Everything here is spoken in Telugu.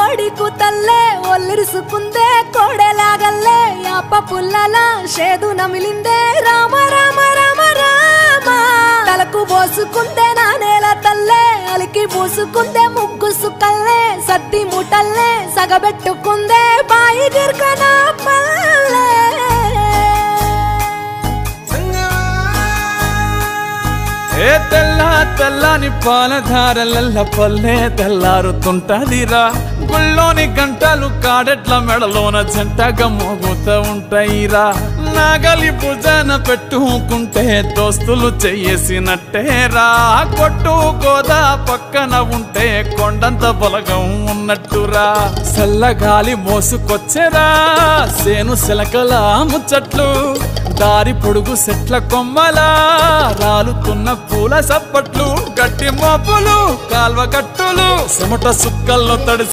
కోడి కూతల్లే ఒల్లిరుసుకుందే కోడెలాగల్లే యాప పుల్లల షేదు నమిలిందే రామ రామ రామ రామ తలకు పోసుకుందే నా నేల తల్లే అలికి పూసుకుందే ముగ్గు సుక్కల్లే సద్ది ముటల్లే సగబెట్టుకుందే బాయి గిర్కన పల్లె ఏ తెల్ల తెల్లని పాలధారలల్ల పల్లె తెల్లారుతుంటదిరా గుళ్ళోని గంటలు కాడెట్ల మెడలోన జంటగా మోగుతూ ఉంటాయిరా నాగలి భుజాన పెట్టుకుంటే దోస్తులు చెయ్యేసినట్టేరా కొట్టు గోదా పక్కన ఉంటే కొండంత బలగం ఉన్నట్టురా చల్లగాలి మోసుకొచ్చెరా సేను శిలకల ముచ్చట్లు దారి పొడుగు సెట్ల కొమ్మలా రాలుతున్న పూల సప్పట్లు గట్టి మోపులు కాల్వ కట్టులు చెమట సుక్కల్లో తడిసి